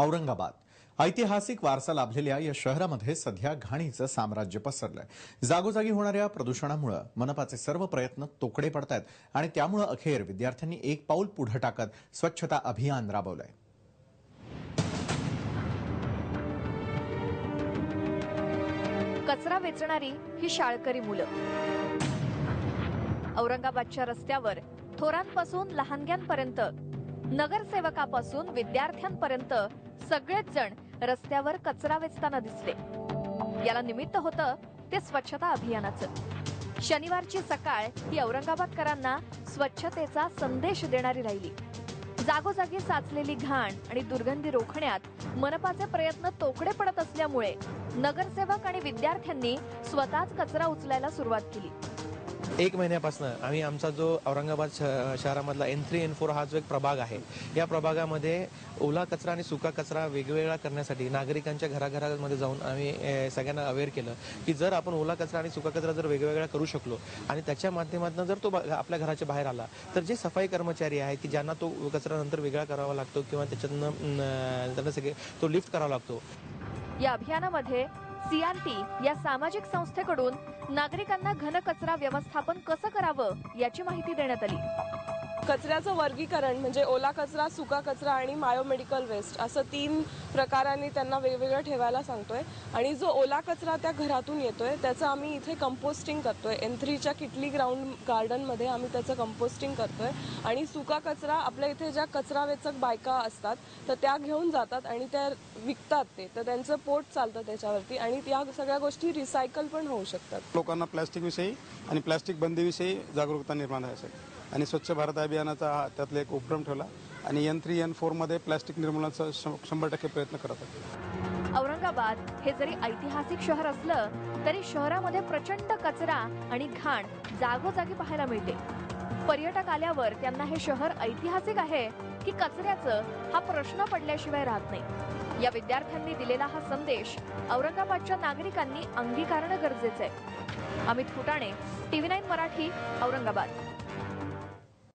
औरंगाबाद ऐतिहासिक वारसा लाभलेल्या या शहरामध्ये सध्या घाणीचं साम्राज्य पसरलंय। जागोजागी होणाऱ्या प्रदूषणामुळे मनपाचे सर्व प्रयत्न तोकडे पडतायत आणि त्यामुळे अखेर विद्यार्थ्यांनी एक पाऊल पुढे टाकत स्वच्छता अभियान राबवलंय। कचरा वेचणारी ही शाळकरी मुलं औरंगाबादच्या रस्त्यावर थोरांपासून लहानग्यांपर्यंत, नगरसेवकापासून विद्यार्थ्यांपर्यंत सगळेच जण रस्त्यावर कचरा वेचताना दिसले। याला निमित्त होतं ते स्वच्छता अभियानाचं। शनिवारची सकाळ ही औरंगाबादकरांना स्वच्छतेचा संदेश देणारी राहिली। जागोजागी साचलेली घाण आणि दुर्गंधी रोखण्यात मनपाचे प्रयत्न तोकडे पडत असल्यामुळे नगरसेवक आणि विद्यार्थ्यांनी स्वतःच कचरा उचलायला सुरुवात केली। एक महिन्यापासून आम्ही आमचा जो औरंगाबाद शहरामधला N3 N4 हा जो एक प्रभाग आहे, या प्रभागामध्ये ओला कचरा आणि सुका कचरा वेगवेगळा करण्यासाठी नागरिकांच्या घराघरामध्ये जाऊन आम्ही सगळ्यांना अवेअर केलं की जर आपण ओला कचरा आणि सुका कचरा जर वेगवेगळा करू शकलो आणि त्याच्या माध्यमातून जर तो आपल्या घराच्या बाहेर आला तर जे सफाई कर्मचारी आहेत की ज्यांना तो कचरा नंतर वेगळा करावा लागतो किंवा त्याच्यातनं त्यांना सगळे तो लिफ्ट करावा लागतो। या अभियानामध्ये CRT या सामाजिक संस्थेकडून नागरिकांना घनकचरा व्यवस्थापन कसं करावं याची माहिती देण्यात आली। कचऱ्याचं वर्गीकरण म्हणजे ओला कचरा, सुका कचरा आणि बायोमेडिकल वेस्ट असं 3 प्रकारांनी त्यांना वेगवेगळं ठेवायला सांगतोय आणि जो ओला कचरा त्या घरातून येतोय त्याचं आम्ही इथे कंपोस्टिंग करतोय। N3च्या किटली ग्राउंड गार्डनमध्ये आम्ही त्याचं कंपोस्टिंग करतोय आणि सुका कचरा आपल्या इथे ज्या कचरा वेचक बायका असतात तर त्या घेऊन जातात आणि त्या विकतात, तर त्यांचं पोट चालतं त्याच्यावरती आणि या सगळ्या गोष्टी रिसायकल पण होऊ शकतात। लोकांना प्लास्टिक विषयी आणि प्लास्टिक बंदीविषयी जागरूकता निर्माण व्हायची आणि स्वच्छ भारत अभियानाचा त्यातला एक उपक्रम ठेवला आणि N3 N4 मध्ये प्लास्टिक निर्मूलनाचा 100% प्रयत्न करत आहेत। औरंगाबाद हे जरी ऐतिहासिक शहर असलं तरी शहरामध्ये प्रचंड कचरा आणि घाण जागोजागी पाहायला मिळते। पर्यटक आल्यावर त्यांना हे शहर ऐतिहासिक आहे की कचऱ्याचं हा प्रश्न पडल्याशिवाय राहत नाही। या विद्यार्थ्यांनी दिलेला हा संदेश औरंगाबादच्या नागरिकांनी अंगीकारणं गरजेचं आहे। अमित फुटाणे, TV9 मराठी, औरंगाबाद।